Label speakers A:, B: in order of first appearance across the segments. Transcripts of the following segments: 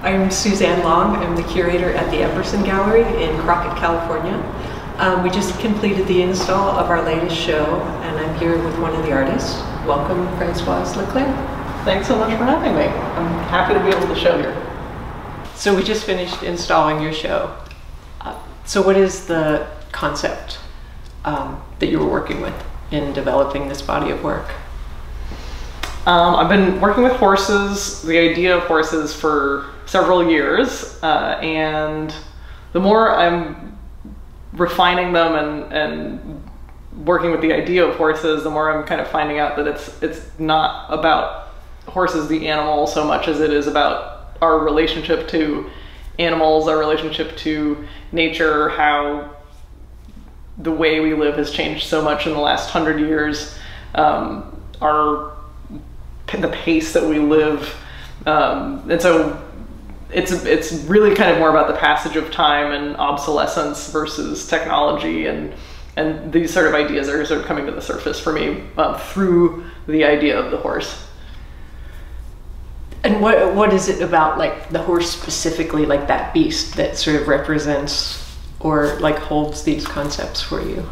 A: I'm Suzanne Long. I'm the curator at the Epperson Gallery in Crockett, California. We just completed the install of our latest show, and I'm here with one of the artists. Welcome, Francoise LeClerc.
B: Thanks so much for having me. I'm happy to be able to show here.
A: So we just finished installing your show. So what is the concept that you were working with in developing this body of work?
B: I've been working with horses, the idea of horses, for several years, and the more I'm refining them and working with the idea of horses, the more I'm kind of finding out that it's not about horses, the animal, so much as it is about our relationship to animals, our relationship to nature, how the way we live has changed so much in the last 100 years, the pace that we live, and so it's really kind of more about the passage of time and obsolescence versus technology, and these sort of ideas are sort of coming to the surface for me through the idea of the horse.
A: And what is it about, like, the horse specifically, like that beast, that sort of represents or like holds these concepts for you?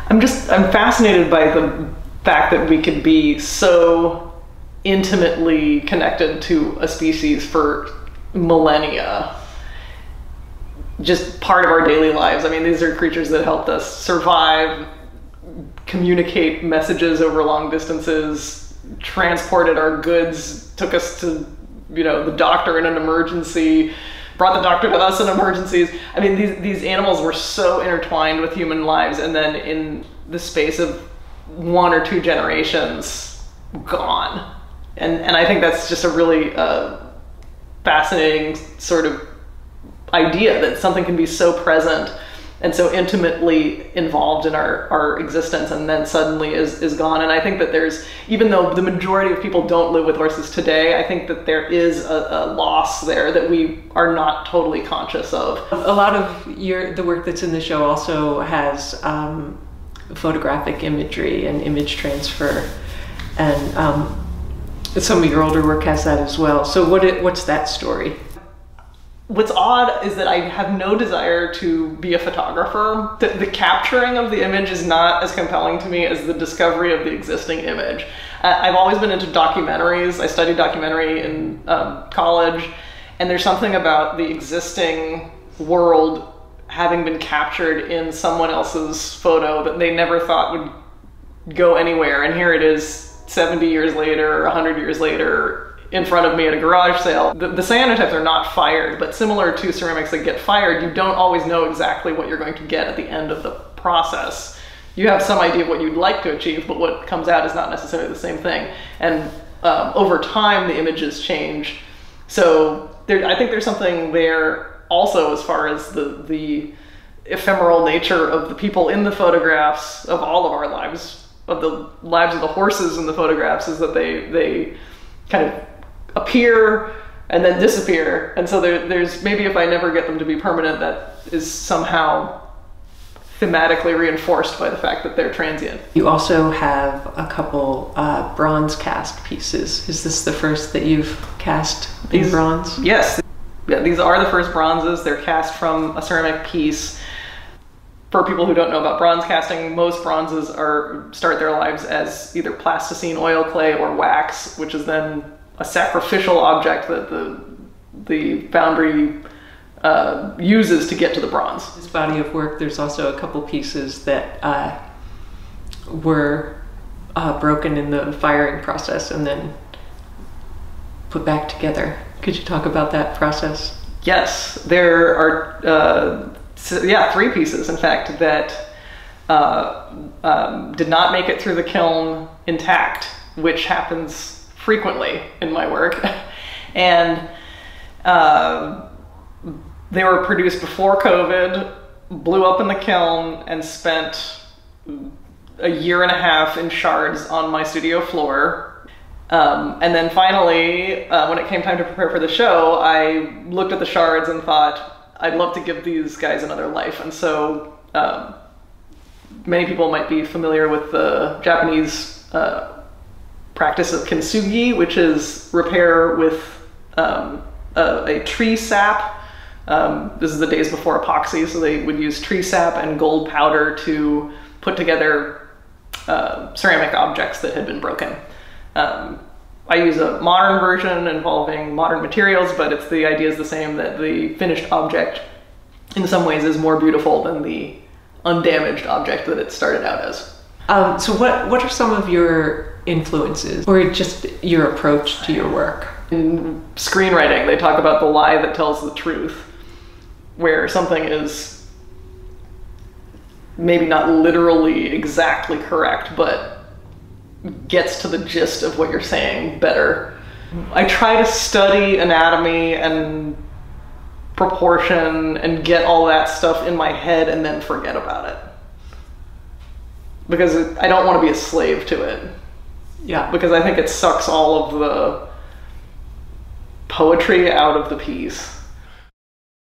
B: I'm fascinated by the fact that we could be so intimately connected to a species for millennia, just part of our daily lives. I mean, these are creatures that helped us survive, communicate messages over long distances, transported our goods, took us to, the doctor in an emergency, brought the doctor to us in emergencies. I mean, these animals were so intertwined with human lives, and then in the space of 1 or 2 generations, gone. And I think that's just a really fascinating sort of idea, that something can be so present and so intimately involved in our existence and then suddenly is gone. And I think that even though the majority of people don't live with horses today, I think that there is a loss there that we are not totally conscious of.
A: A lot of the work that's in the show also has photographic imagery and image transfer, and some of your older work has that as well. So what's that story?
B: What's odd is that I have no desire to be a photographer. The capturing of the image is not as compelling to me as the discovery of the existing image. I've always been into documentaries. I studied documentary in college, and there's something about the existing world having been captured in someone else's photo that they never thought would go anywhere, and here it is 70 years later, 100 years later, in front of me at a garage sale. The cyanotypes are not fired, but similar to ceramics that get fired, you don't always know exactly what you're going to get at the end of the process. You have some idea of what you'd like to achieve, but what comes out is not necessarily the same thing. And over time, the images change. So I think there's something there also as far as the ephemeral nature of the people in the photographs, of all of our lives, of the lives of the horses in the photographs, is that they kind of appear and then disappear. And so there's maybe, if I never get them to be permanent, that is somehow thematically reinforced by the fact that they're transient.
A: You also have a couple bronze cast pieces. Is this the first that you've cast in bronze?
B: Yes. Yeah, these are the first bronzes. They're cast from a ceramic piece. For people who don't know about bronze casting, most bronzes start their lives as either plasticine, oil clay, or wax, which is then a sacrificial object that the foundry uses to get to the bronze.
A: This body of work, there's also a couple pieces that were broken in the firing process and then put back together. Could you talk about that process?
B: Yes, there are 3 pieces, in fact, that did not make it through the kiln intact, which happens frequently in my work. And they were produced before COVID, blew up in the kiln, and spent a year and a half in shards on my studio floor. And then finally, when it came time to prepare for the show, I looked at the shards and thought, I'd love to give these guys another life. And so many people might be familiar with the Japanese practice of kintsugi, which is repair with a tree sap. This is the days before epoxy, so they would use tree sap and gold powder to put together ceramic objects that had been broken. I use a modern version involving modern materials, but the idea is the same, that the finished object in some ways is more beautiful than the undamaged object that it started out as.
A: So what are some of your influences, or just your approach to your work?
B: In screenwriting, they talk about the lie that tells the truth, where something is maybe not literally exactly correct, but gets to the gist of what you're saying better. I try to study anatomy and proportion and get all that stuff in my head and then forget about it. Because I don't want to be a slave to it.
A: Yeah.
B: Because I think it sucks all of the poetry out of the piece.